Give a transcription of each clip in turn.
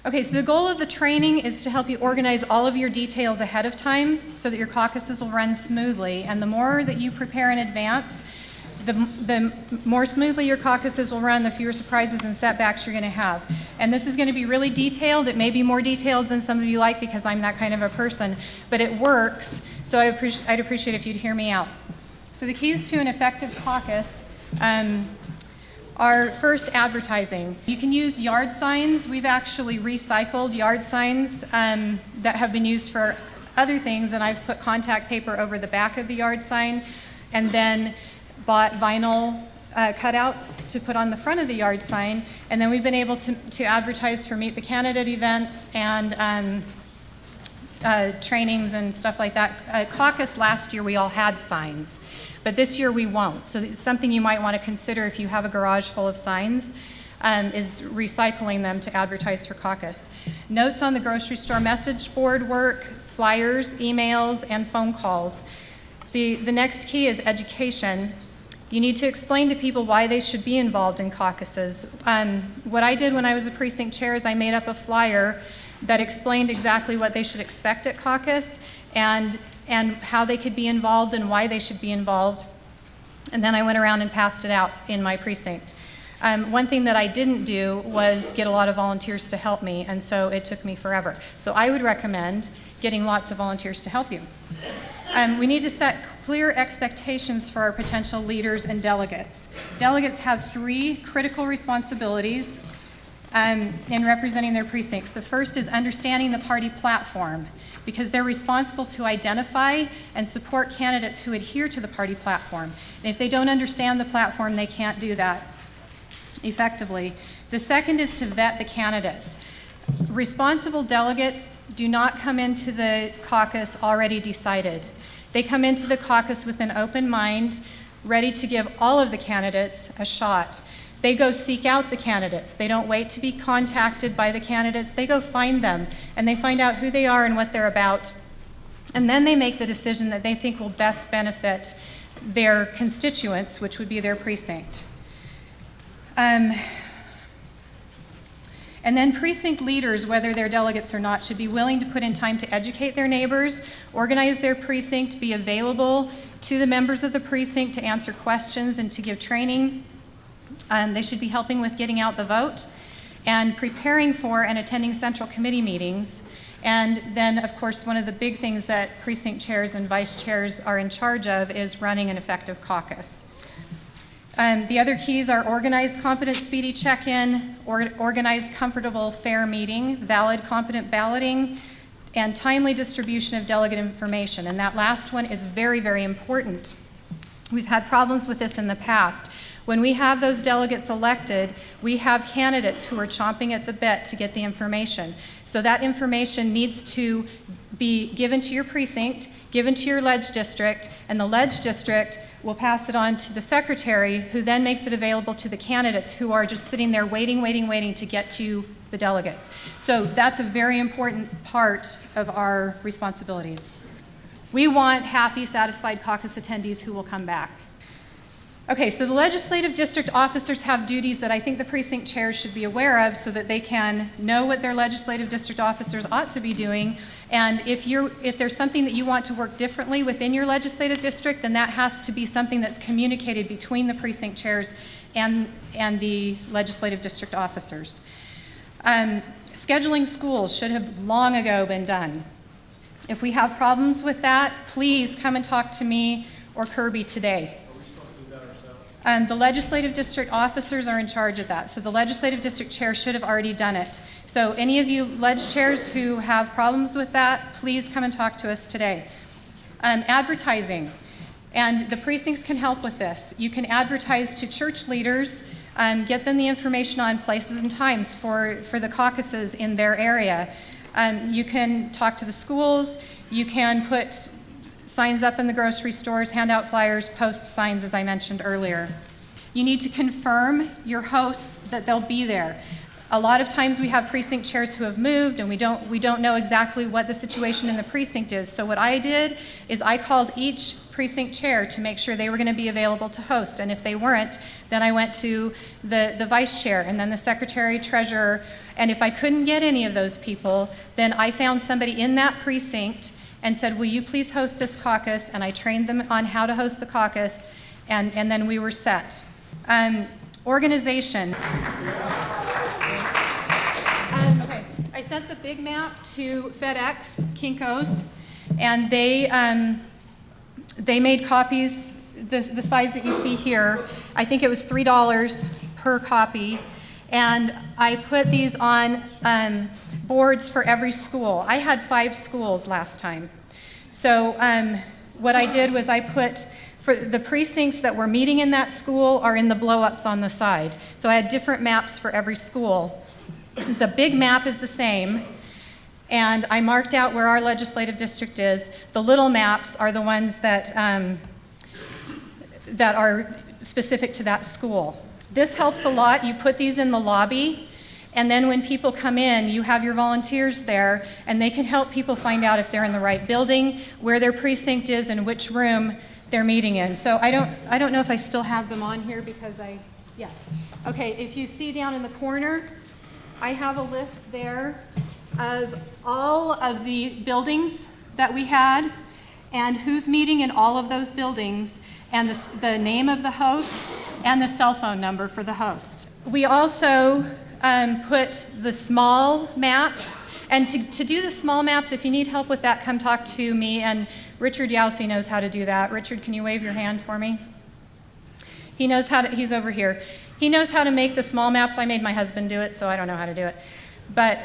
Okay, so the goal of the training is to help you organize all of your details ahead of time so that your caucuses will run smoothly. And the more that you prepare in advance, the more smoothly your caucuses will run, the fewer surprises and setbacks you're going to have. And this is going to be really detailed. It may be more detailed than some of you like because I'm that kind of a person, but it works. So I'd appreciate if you'd hear me out. So the keys to an effective caucus are first advertising. You can use yard signs. We've actually recycled yard signs that have been used for other things, and I've put contact paper over the back of the yard sign and then bought vinyl cutouts to put on the front of the yard sign, and then we've been able to advertise for Meet the Candidate events and trainings and stuff like that. Caucus last year we all had signs, but this year we won't. So it's something you might want to consider if you have a garage full of signs, is recycling them to advertise for caucus. Notes on the grocery store message board work, flyers, emails, and phone calls. The next key is education. You need to explain to people why they should be involved in caucuses. What I did when I was a precinct chair is I made up a flyer that explained exactly what they should expect at caucus and how they could be involved and why they should be involved. And then I went around and passed it out in my precinct. One thing that I didn't do was get a lot of volunteers to help me, and so it took me forever. So I would recommend getting lots of volunteers to help you. We need to set clear expectations for our potential leaders and delegates. Delegates have 3 critical responsibilities in representing their precincts. The first is understanding the party platform, because they're responsible to identify and support candidates who adhere to the party platform. And if they don't understand the platform, they can't do that effectively. The second is to vet the candidates. Responsible delegates do not come into the caucus already decided. They come into the caucus with an open mind, ready to give all of the candidates a shot. They go seek out the candidates. They don't wait to be contacted by the candidates. They go find them, and they find out who they are and what they're about. And then they make the decision that they think will best benefit their constituents, which would be their precinct. And then precinct leaders, whether they're delegates or not, should be willing to put in time to educate their neighbors, organize their precinct, be available to the members of the precinct to answer questions and to give training. They should be helping with getting out the vote and preparing for and attending central committee meetings. And then, of course, one of the big things that precinct chairs and vice chairs are in charge of is running an effective caucus. The other keys are organized, competent, speedy check-in, organized, comfortable, fair meeting, valid, competent balloting, and timely distribution of delegate information. And that last one is very, very important. We've had problems with this in the past. When we have those delegates elected, we have candidates who are chomping at the bit to get the information. So that information needs to be given to your precinct, given to your ledge district, and the ledge district will pass it on to the secretary, who then makes it available to the candidates who are just sitting there waiting to get to the delegates. So that's a very important part of our responsibilities. We want happy, satisfied caucus attendees who will come back. Okay, so the legislative district officers have duties that I think the precinct chairs should be aware of so that they can know what their legislative district officers ought to be doing. And if there's something that you want to work differently within your legislative district, then that has to be something that's communicated between the precinct chairs and the legislative district officers. Scheduling schools should have long ago been done. If we have problems with that, please come and talk to me or Kirby today. The legislative district officers are in charge of that, so the legislative district chair should have already done it. So any of you ledge chairs who have problems with that, please come and talk to us today. Advertising, and the precincts can help with this. You can advertise to church leaders, get them the information on places and times for the caucuses in their area. You can talk to the schools, you can put signs up in the grocery stores, hand out flyers, post signs, as I mentioned earlier. You need to confirm your hosts that they'll be there. A lot of times we have precinct chairs who have moved and we don't know exactly what the situation in the precinct is. So what I did is I called each precinct chair to make sure they were going to be available to host. And if they weren't, then I went to the vice chair and then the secretary, treasurer. And if I couldn't get any of those people, then I found somebody in that precinct and said, will you please host this caucus? And I trained them on how to host the caucus, and then we were set. Organization. Okay, I sent the big map to FedEx, Kinko's, and they made copies the size that you see here. I think it was $3 per copy, and I put these on boards for every school. I had 5 schools last time. So what I did was I put, for the precincts that were meeting in that school are in the blow-ups on the side. So I had different maps for every school. The big map is the same, and I marked out where our legislative district is. The little maps are the ones that are specific to that school. This helps a lot. You put these in the lobby, and then when people come in, you have your volunteers there, and they can help people find out if they're in the right building, where their precinct is, and which room they're meeting in. So I don't know if I still have them on here because yes. Okay, if you see down in the corner, I have a list there of all of the buildings that we had and who's meeting in all of those buildings and the name of the host and the cell phone number for the host. We also put the small maps, and to do the small maps, if you need help with that, come talk to me, and Richard Yowsey knows how to do that. Richard, can you wave your hand for me? He knows how to, he's over here. He knows how to make the small maps. I made my husband do it, so I don't know how to do it. But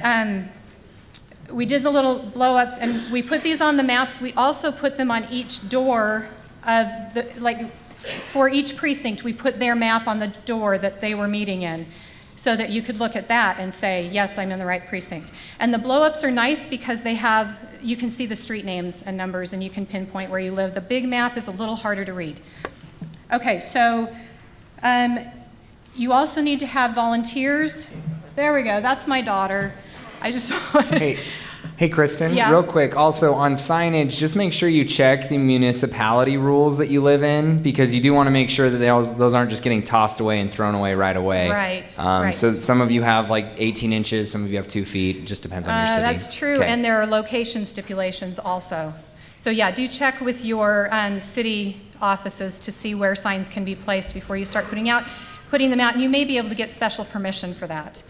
we did the little blow-ups, and we put these on the maps. We also put them on each door of for each precinct, we put their map on the door that they were meeting in, so that you could look at that and say, yes, I'm in the right precinct. And the blow-ups are nice because you can see the street names and numbers, and you can pinpoint where you live. The big map is a little harder to read. Okay, so you also need to have volunteers. There we go, that's my daughter. I just wanted Hey, Kristen, yeah. Real quick, also on signage, just make sure you check the municipality rules that you live in, because you do want to make sure that those aren't just getting tossed away and thrown away right away. Right, right. So some of you have like 18 inches, some of you have 2 feet. It just depends on your city. That's true, Okay. and there are location stipulations also. So yeah, do check with your city offices to see where signs can be placed before you start putting them out, and you may be able to get special permission for that.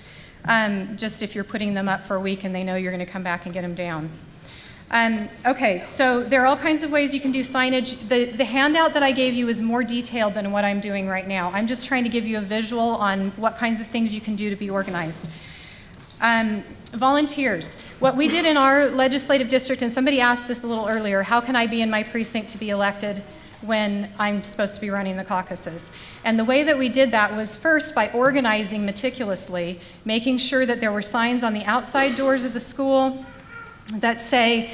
Just if you're putting them up for a week and they know you're going to come back and get them down. Okay, so there are all kinds of ways you can do signage. The handout that I gave you is more detailed than what I'm doing right now. I'm just trying to give you a visual on what kinds of things you can do to be organized. Volunteers. What we did in our legislative district, and somebody asked this a little earlier, how can I be in my precinct to be elected when I'm supposed to be running the caucuses? And the way that we did that was first by organizing meticulously, making sure that there were signs on the outside doors of the school that say,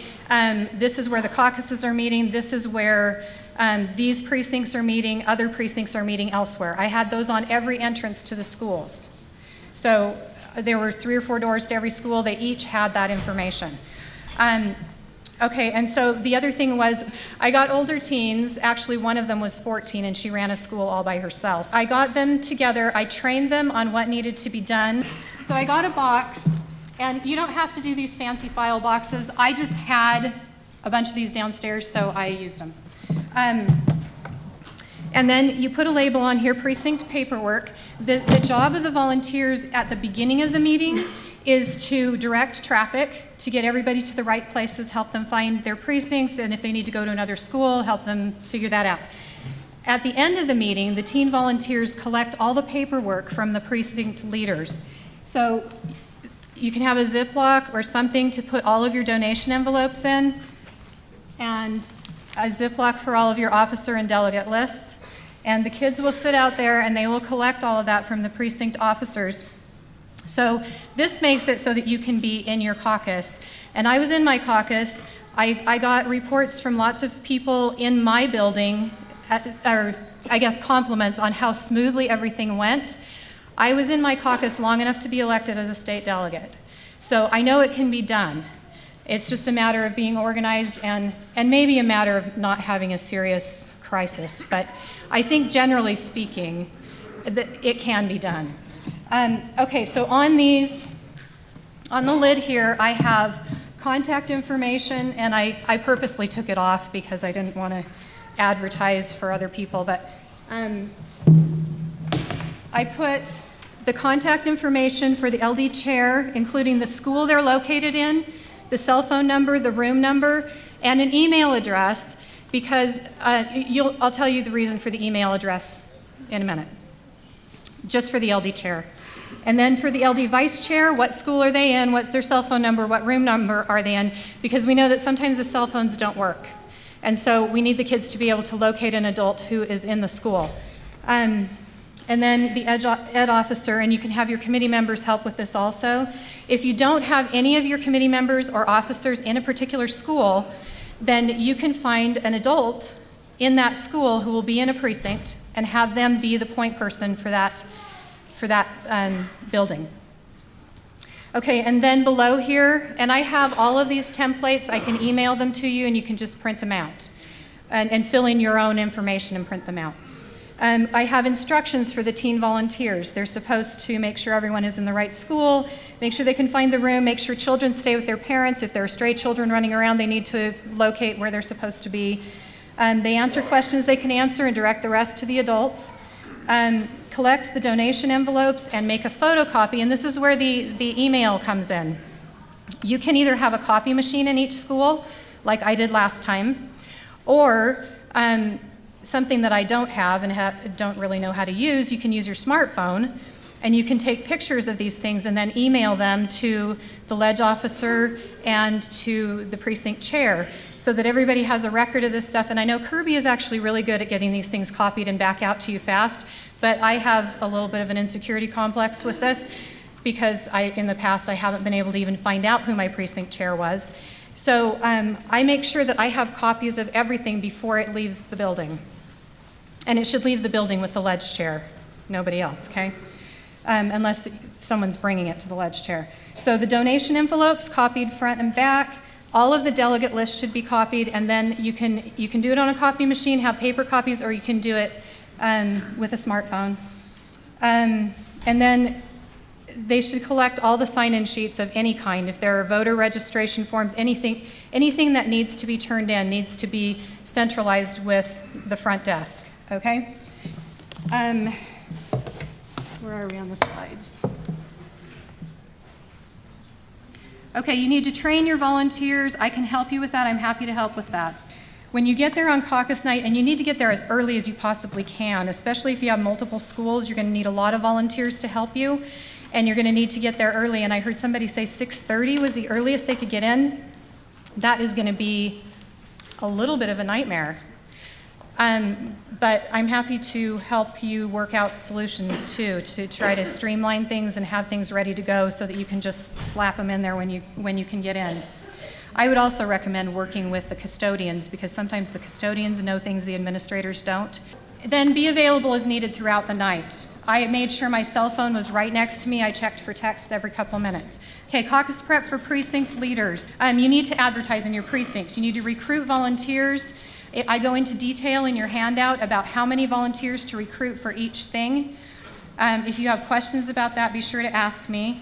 this is where the caucuses are meeting, this is where these precincts are meeting, other precincts are meeting elsewhere. I had those on every entrance to the schools. So there were 3 or 4 doors to every school. They each had that information. Okay, and so the other thing was, I got older teens. Actually, one of them was 14, and she ran a school all by herself. I got them together. I trained them on what needed to be done. So I got a box, and you don't have to do these fancy file boxes. I just had a bunch of these downstairs, so I used them. And then you put a label on here, precinct paperwork. The job of the volunteers at the beginning of the meeting is to direct traffic, to get everybody to the right places, help them find their precincts, and if they need to go to another school, help them figure that out. At the end of the meeting, the teen volunteers collect all the paperwork from the precinct leaders. So you can have a Ziploc or something to put all of your donation envelopes in, and a Ziploc for all of your officer and delegate lists. And the kids will sit out there and they will collect all of that from the precinct officers. So this makes it so that you can be in your caucus. And I was in my caucus. I got reports from lots of people in my building, or I guess compliments on how smoothly everything went. I was in my caucus long enough to be elected as a state delegate. So I know it can be done. It's just a matter of being organized and maybe a matter of not having a serious crisis. But I think generally speaking, it can be done. Okay, so on the lid here, I have contact information, and I purposely took it off because I didn't want to advertise for other people, but I put the contact information for the LD chair, including the school they're located in, the cell phone number, the room number, and an email address, because I'll tell you the reason for the email address in a minute, just for the LD chair. And then for the LD vice chair, what school are they in, what's their cell phone number, what room number are they in, because we know that sometimes the cell phones don't work. And so we need the kids to be able to locate an adult who is in the school. And then the ed officer, and you can have your committee members help with this also. If you don't have any of your committee members or officers in a particular school, then you can find an adult in that school who will be in a precinct and have them be the point person for that building. Okay, and then below here, and I have all of these templates, I can email them to you and you can just print them out and fill in your own information and print them out. I have instructions for the teen volunteers. They're supposed to make sure everyone is in the right school, make sure they can find the room, make sure children stay with their parents. If there are stray children running around, they need to locate where they're supposed to be. They answer questions they can answer and direct the rest to the adults. Collect the donation envelopes and make a photocopy, and this is where the email comes in. You can either have a copy machine in each school, like I did last time, or something that I don't have and don't really know how to use, you can use your smartphone, and you can take pictures of these things and then email them to the ledge officer and to the precinct chair so that everybody has a record of this stuff. And I know Kirby is actually really good at getting these things copied and back out to you fast, but I have a little bit of an insecurity complex with this because in the past I haven't been able to even find out who my precinct chair was. So I make sure that I have copies of everything before it leaves the building. And it should leave the building with the ledge chair, nobody else, okay? Unless someone's bringing it to the ledge chair. So the donation envelopes copied front and back, all of the delegate lists should be copied, and then you can do it on a copy machine, have paper copies, or you can do it with a smartphone. And then they should collect all the sign-in sheets of any kind. If there are voter registration forms, anything that needs to be turned in needs to be centralized with the front desk, okay? Where are we on the slides? Okay, you need to train your volunteers. I can help you with that. I'm happy to help with that. When you get there on caucus night, and you need to get there as early as you possibly can, especially if you have multiple schools, you're going to need a lot of volunteers to help you, and you're going to need to get there early. And I heard somebody say 6:30 was the earliest they could get in. That is going to be a little bit of a nightmare. But I'm happy to help you work out solutions too, to try to streamline things and have things ready to go so that you can just slap them in there when you can get in. I would also recommend working with the custodians because sometimes the custodians know things the administrators don't. Then be available as needed throughout the night. I made sure my cell phone was right next to me. I checked for texts every couple minutes. Okay, caucus prep for precinct leaders. You need to advertise in your precincts. You need to recruit volunteers. I go into detail in your handout about how many volunteers to recruit for each thing. If you have questions about that, be sure to ask me.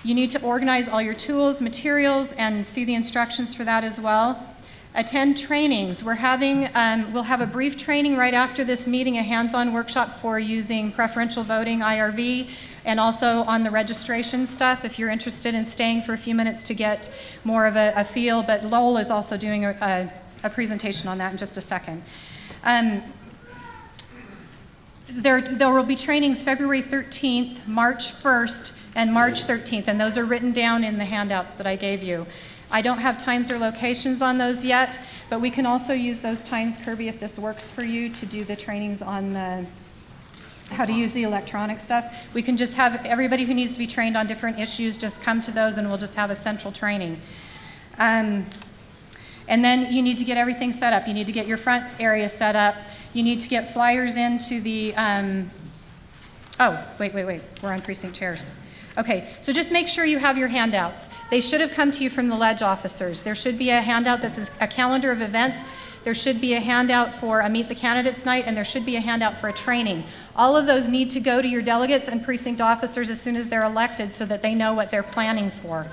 You need to organize all your tools, materials, and see the instructions for that as well. Attend trainings. We'll have a brief training right after this meeting, a hands-on workshop for using preferential voting, IRV, and also on the registration stuff if you're interested in staying for a few minutes to get more of a feel. But Lowell is also doing a presentation on that in just a second. There will be trainings February 13th, March 1st, and March 13th, and those are written down in the handouts that I gave you. I don't have times or locations on those yet, but we can also use those times, Kirby, if this works for you, to do the trainings on how to use the electronic stuff. We can just have everybody who needs to be trained on different issues just come to those, and we'll just have a central training. And then you need to get everything set up. You need to get your front area set up. You need to get flyers into the Oh, wait, we're on precinct chairs. Okay, so just make sure you have your handouts. They should have come to you from the ledge officers. There should be a handout that's a calendar of events. There should be a handout for a Meet the Candidates night, and there should be a handout for a training. All of those need to go to your delegates and precinct officers as soon as they're elected so that they know what they're planning for.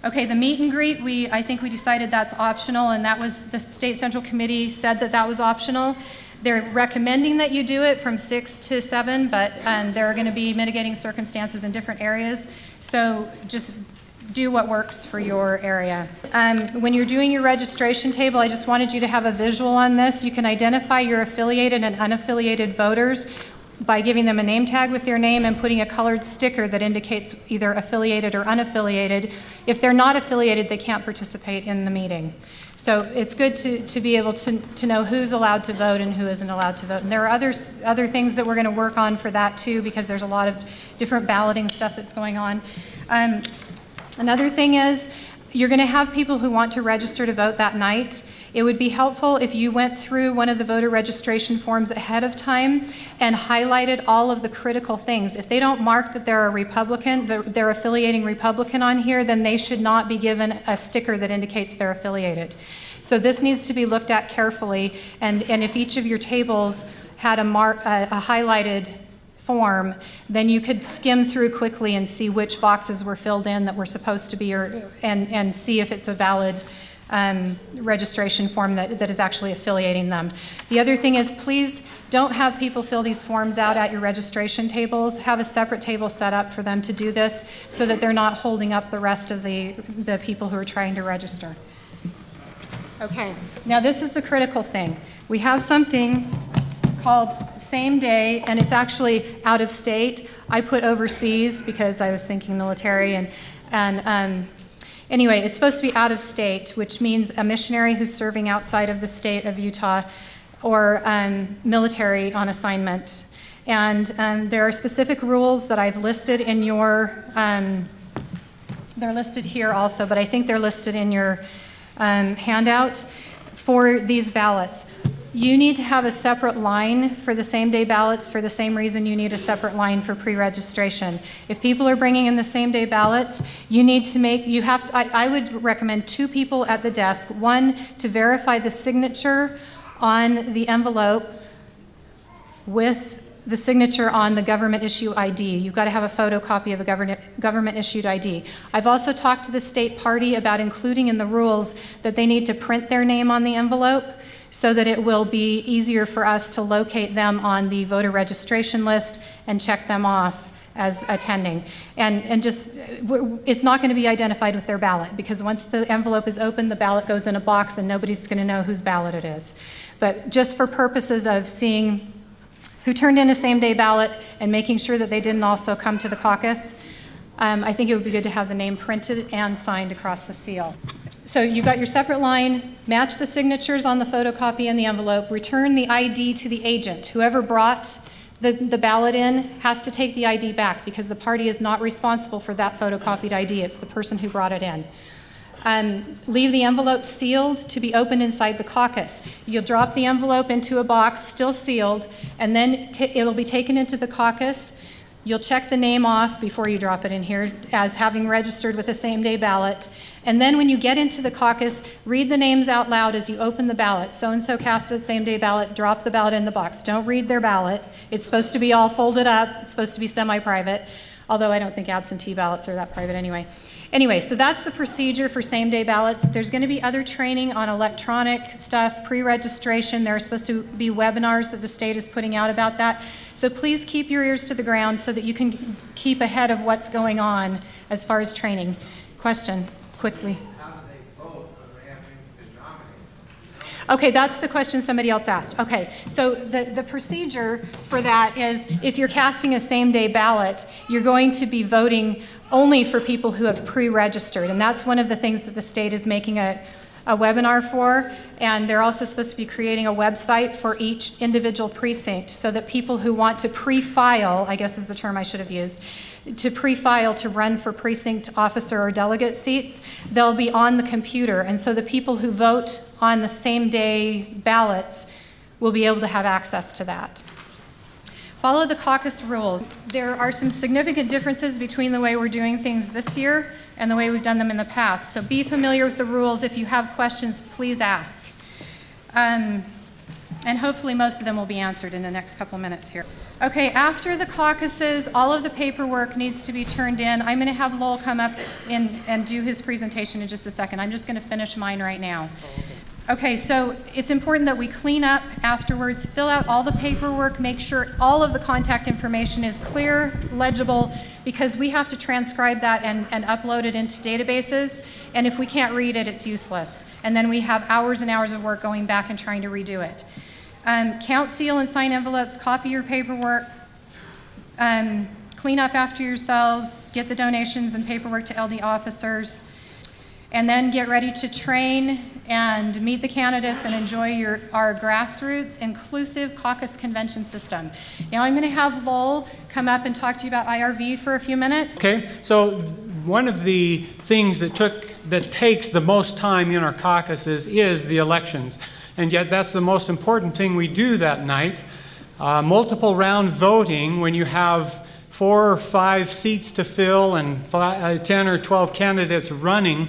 Okay, the meet and greet, I think we decided that's optional, and that was, the State Central Committee said that was optional. They're recommending that you do it from 6 to 7, but there are going to be mitigating circumstances in different areas. So just do what works for your area. When you're doing your registration table, I just wanted you to have a visual on this. You can identify your affiliated and unaffiliated voters by giving them a name tag with their name and putting a colored sticker that indicates either affiliated or unaffiliated. If they're not affiliated, they can't participate in the meeting. So it's good to be able to know who's allowed to vote and who isn't allowed to vote. And there are other things that we're going to work on for that too, because there's a lot of different balloting stuff that's going on. Another thing is, you're going to have people who want to register to vote that night. It would be helpful if you went through one of the voter registration forms ahead of time and highlighted all of the critical things. If they don't mark that they're a Republican, they're affiliating Republican on here, then they should not be given a sticker that indicates they're affiliated. So this needs to be looked at carefully, and if each of your tables had a highlighted form, then you could skim through quickly and see which boxes were filled in that were supposed to be, and see if it's a valid registration form that is actually affiliating them. The other thing is, please don't have people fill these forms out at your registration tables. Have a separate table set up for them to do this so that they're not holding up the rest of the people who are trying to register. Okay, now this is the critical thing. We have something called same day, and it's actually out of state. I put overseas because I was thinking military, and anyway, it's supposed to be out of state, which means a missionary who's serving outside of the state of Utah, or military on assignment. And there are specific rules that I've listed in your, they're listed here also, but I think they're listed in your handout for these ballots. You need to have a separate line for the same-day ballots for the same reason you need a separate line for pre-registration. If people are bringing in the same-day ballots, you need to make, I would recommend 2 people at the desk, one to verify the signature on the envelope with the signature on the government issue ID. You've got to have a photocopy of a government issued ID. I've also talked to the state party about including in the rules that they need to print their name on the envelope, so that it will be easier for us to locate them on the voter registration list and check them off as attending. And just, it's not going to be identified with their ballot, because once the envelope is open, the ballot goes in a box and nobody's going to know whose ballot it is. But just for purposes of seeing who turned in a same-day ballot and making sure that they didn't also come to the caucus, I think it would be good to have the name printed and signed across the seal. So you've got your separate line, match the signatures on the photocopy and the envelope, return the ID to the agent. Whoever brought the ballot in has to take the ID back, because the party is not responsible for that photocopied ID. It's the person who brought it in. Leave the envelope sealed to be opened inside the caucus. You'll drop the envelope into a box, still sealed, and then it'll be taken into the caucus. You'll check the name off before you drop it in here as having registered with a same-day ballot. And then when you get into the caucus, read the names out loud as you open the ballot. So-and-so cast a same-day ballot, drop the ballot in the box. Don't read their ballot. It's supposed to be all folded up. It's supposed to be semi-private, although I don't think absentee ballots are that private anyway. Anyway, so that's the procedure for same-day ballots. There's going to be other training on electronic stuff, pre-registration. There are supposed to be webinars that the state is putting out about that. So please keep your ears to the ground so that you can keep ahead of what's going on as far as training. Question, quickly. How do they vote when they haven't been nominated? Okay, that's the question somebody else asked. Okay, so the procedure for that is, if you're casting a same-day ballot, you're going to be voting only for people who have pre-registered, and that's one of the things that the state is making a webinar for, and they're also supposed to be creating a website for each individual precinct so that people who want to pre-file, I guess is the term I should have used, to pre-file to run for precinct officer or delegate seats, they'll be on the computer, and so the people who vote on the same day ballots will be able to have access to that. Follow the caucus rules. There are some significant differences between the way we're doing things this year and the way we've done them in the past. So be familiar with the rules. If you have questions, please ask. And hopefully most of them will be answered in the next couple minutes here. Okay, after the caucuses, all of the paperwork needs to be turned in. I'm going to have Lowell come up and do his presentation in just a second. I'm just going to finish mine right now. Okay, so it's important that we clean up afterwards, fill out all the paperwork, make sure all of the contact information is clear, legible, because we have to transcribe that and upload it into databases, and if we can't read it, it's useless. And then we have hours and hours of work going back and trying to redo it. Count, seal, and sign envelopes, copy your paperwork, clean up after yourselves, get the donations and paperwork to LD officers, and then get ready to train and meet the candidates and enjoy our grassroots inclusive caucus convention system. Now I'm going to have Lowell come up and talk to you about IRV for a few minutes. Okay, so one of the things that takes the most time in our caucuses is the elections, and yet that's the most important thing we do that night. Multiple round voting, when you have 4 or 5 seats to fill and 10 or 12 candidates running,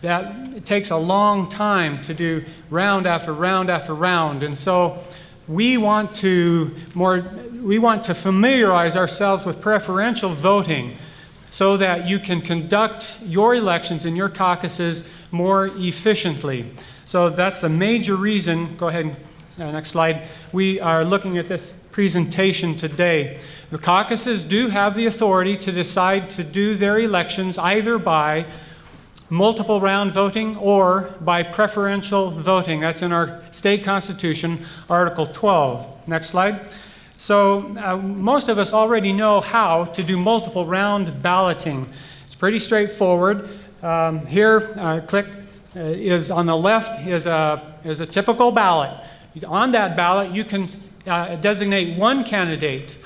that it takes a long time to do round after round after round. And so we want to familiarize ourselves with preferential voting so that you can conduct your elections and your caucuses more efficiently. So that's the major reason. Go ahead, next slide. We are looking at this presentation today. The caucuses do have the authority to decide to do their elections either by multiple round voting or by preferential voting. That's in our state constitution, Article 12. Next slide. So most of us already know how to do multiple round balloting. It's pretty straightforward. Here, click is on the left is a typical ballot. On that ballot, you can designate one candidate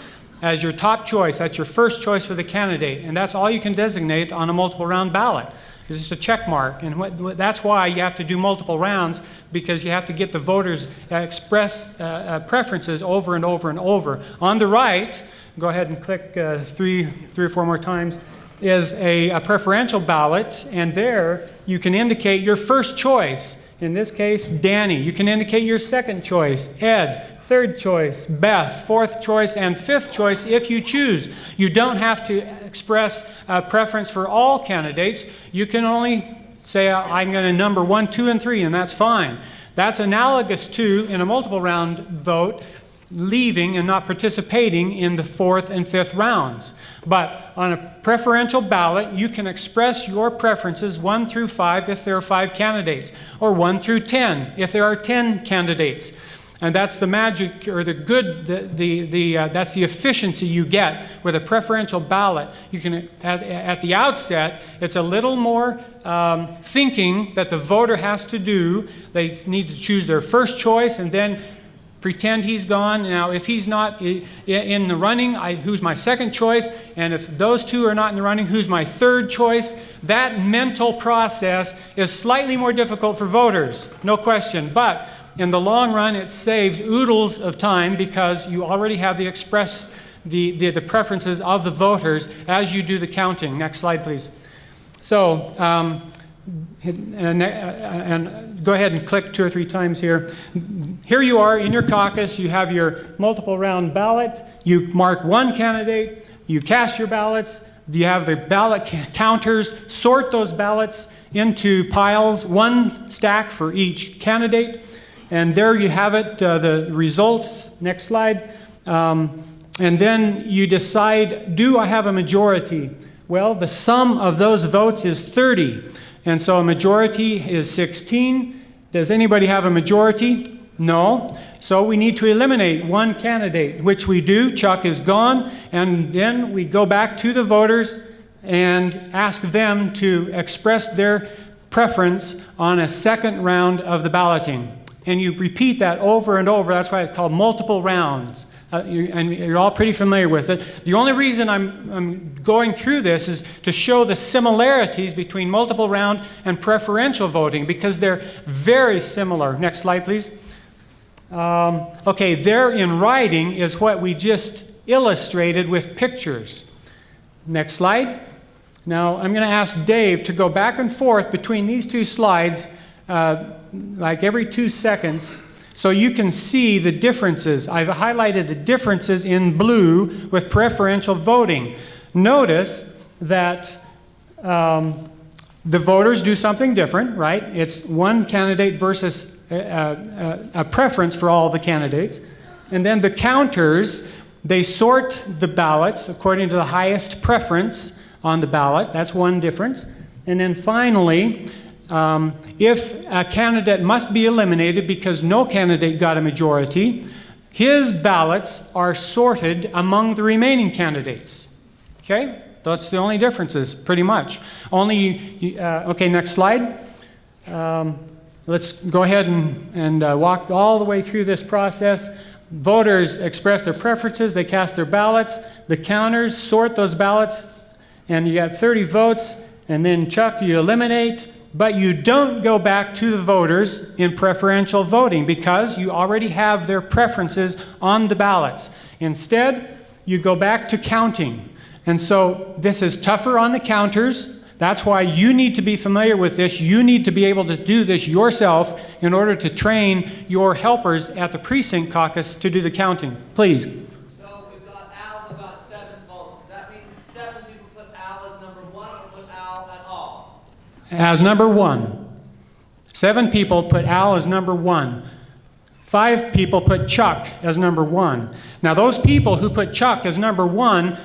as your top choice. That's your first choice for the candidate, and that's all you can designate on a multiple round ballot. It's just a check mark, and that's why you have to do multiple rounds, because you have to get the voters express preferences over and over and over. On the right, go ahead and click three or four more times, is a preferential ballot, and there you can indicate your first choice. In this case, Danny. You can indicate your second choice, Ed. Third choice, Beth. Fourth choice, and fifth choice if you choose. You don't have to express a preference for all candidates. You can only say, I'm going to number 1, 2, and 3, and that's fine. That's analogous to, in a multiple round vote, leaving and not participating in the 4th and 5th rounds. But on a preferential ballot, you can express your preferences 1 through 5 if there are 5 candidates, or 1 through 10 if there are 10 candidates. And that's the magic, or the good, that's the efficiency you get with a preferential ballot. You can, at the outset, it's a little more thinking that the voter has to do. They need to choose their first choice and then pretend he's gone. Now, if he's not in the running, who's my second choice? And if those two are not in the running, who's my third choice? That mental process is slightly more difficult for voters, no question. But in the long run, it saves oodles of time because you already have the preferences of the voters as you do the counting. Next slide, please. So, and go ahead and click 2 or 3 times here. Here you are in your caucus. You have your multiple round ballot. You mark one candidate. You cast your ballots. You have the ballot counters sort those ballots into piles, 1 stack for each candidate. And there you have it, the results. Next slide. And then you decide, do I have a majority? Well, the sum of those votes is 30. And so a majority is 16. Does anybody have a majority? No. So we need to eliminate 1 candidate, which we do. Chuck is gone. And then we go back to the voters and ask them to express their preference on a second round of the balloting. And you repeat that over and over. That's why it's called multiple rounds. And you're all pretty familiar with it. The only reason I'm going through this is to show the similarities between multiple round and preferential voting, because they're very similar. Next slide, please. Okay, there in writing is what we just illustrated with pictures. Next slide. Now, I'm going to ask Dave to go back and forth between these two slides like every 2 seconds so you can see the differences. I've highlighted the differences in blue with preferential voting. Notice that the voters do something different, right? It's one candidate versus a preference for all the candidates. And then the counters, they sort the ballots according to the highest preference on the ballot. That's one difference. And then finally, if a candidate must be eliminated because no candidate got a majority, his ballots are sorted among the remaining candidates. Okay? That's the only differences, pretty much. Okay, next slide. Let's go ahead and walk all the way through this process. Voters express their preferences. They cast their ballots. The counters sort those ballots, and you got 30 votes. And then, Chuck, you eliminate, but you don't go back to the voters in preferential voting because you already have their preferences on the ballots. Instead, you go back to counting. And so this is tougher on the counters. That's why you need to be familiar with this. You need to be able to do this yourself in order to train your helpers at the precinct caucus to do the counting. Please. So we've got Al who got 7 votes. Does that mean 7 people put Al as number 1 or put Al at all? As number 1. 7 people put Al as number 1. 5 people put Chuck as number 1. Now those people who put Chuck as number 1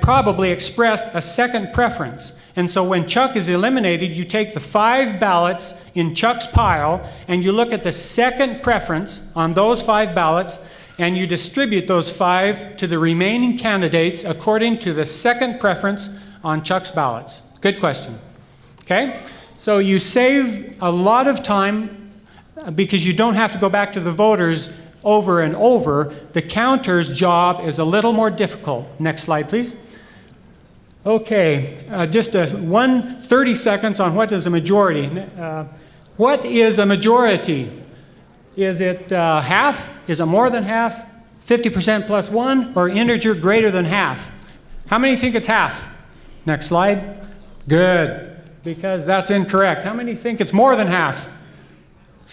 probably expressed a second preference. And so when Chuck is eliminated, you take the 5 ballots in Chuck's pile and you look at the second preference on those 5 ballots and you distribute those 5 to the remaining candidates according to the second preference on Chuck's ballots. Good question. Okay? So you save a lot of time because you don't have to go back to the voters over and over. The counter's job is a little more difficult. Next slide, please. Okay, just 30 seconds on what is a majority. What is a majority? Is it half? Is it more than half? 50% plus 1? Or integer greater than half? How many think it's half? Next slide. Good, because that's incorrect. How many think it's more than half?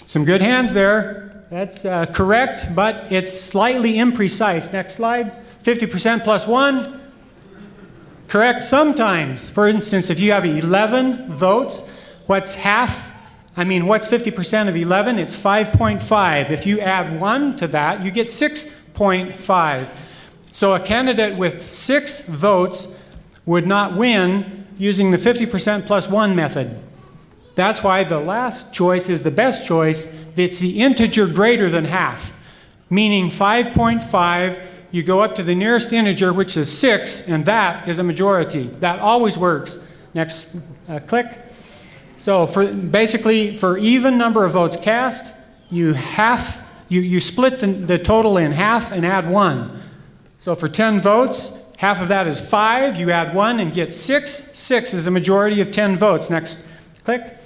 Some good hands there. That's correct, but it's slightly imprecise. Next slide. 50% plus 1. Correct sometimes. For instance, if you have 11 votes, what's 50% of 11? It's 5.5. If you add 1 to that, you get 6.5. So a candidate with 6 votes would not win using the 50% plus 1 method. That's why the last choice is the best choice. It's the integer greater than half, meaning 5.5, you go up to the nearest integer, which is 6, and that is a majority. That always works. Next, click. So basically, for even number of votes cast, you split the total in half and add 1. So for 10 votes, half of that is 5. You add 1 and get 6. 6 is a majority of 10 votes. Next, click.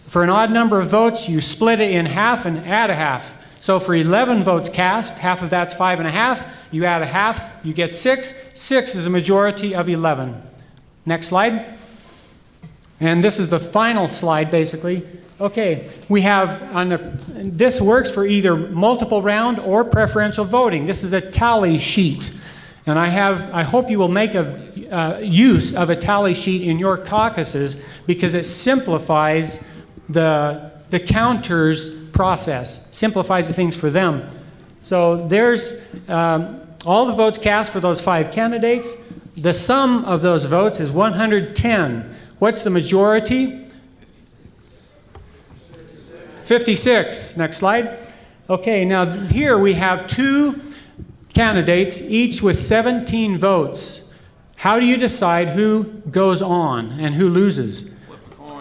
For an odd number of votes, you split it in half and add a half. So for 11 votes cast, half of that's 5.5. You add a half, you get 6. 6 is a majority of 11. Next slide. And this is the final slide, basically. Okay, we have, this works for either multiple round or preferential voting. This is a tally sheet. And I hope you will make use of a tally sheet in your caucuses because it simplifies the counters process, simplifies the things for them. So there's all the votes cast for those 5 candidates. The sum of those votes is 110. What's the majority? 56. Next slide. Okay, now here we have 2 candidates, each with 17 votes. How do you decide who goes on and who loses?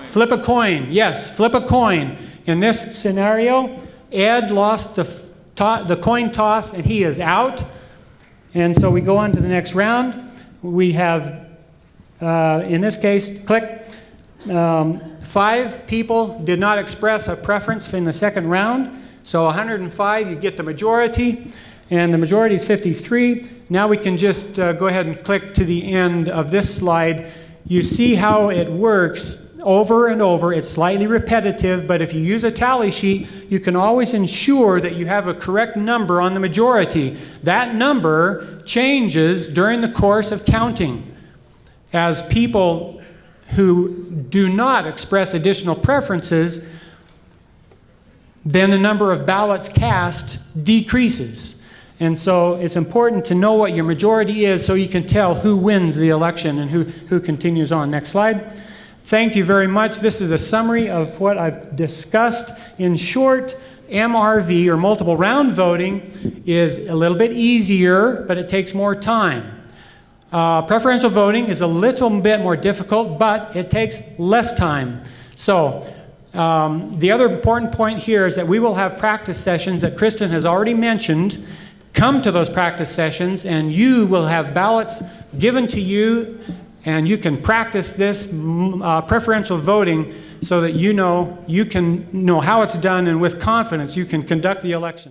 Flip a coin. Yes, flip a coin. In this scenario, Ed lost the coin toss and he is out. And so we go on to the next round. We have, in this case, click. 5 people did not express a preference in the second round. So 105, you get the majority. And the majority is 53. Now we can just go ahead and click to the end of this slide. You see how it works over and over. It's slightly repetitive, but if you use a tally sheet, you can always ensure that you have a correct number on the majority. That number changes during the course of counting. As people who do not express additional preferences, then the number of ballots cast decreases. And so it's important to know what your majority is so you can tell who wins the election and who continues on. Next slide. Thank you very much. This is a summary of what I've discussed. In short, MRV, or multiple round voting, is a little bit easier, but it takes more time. Preferential voting is a little bit more difficult, but it takes less time. So the other important point here is that we will have practice sessions that Kristen has already mentioned. Come to those practice sessions, and you will have ballots given to you, and you can practice this preferential voting so that you can know how it's done, and with confidence you can conduct the election.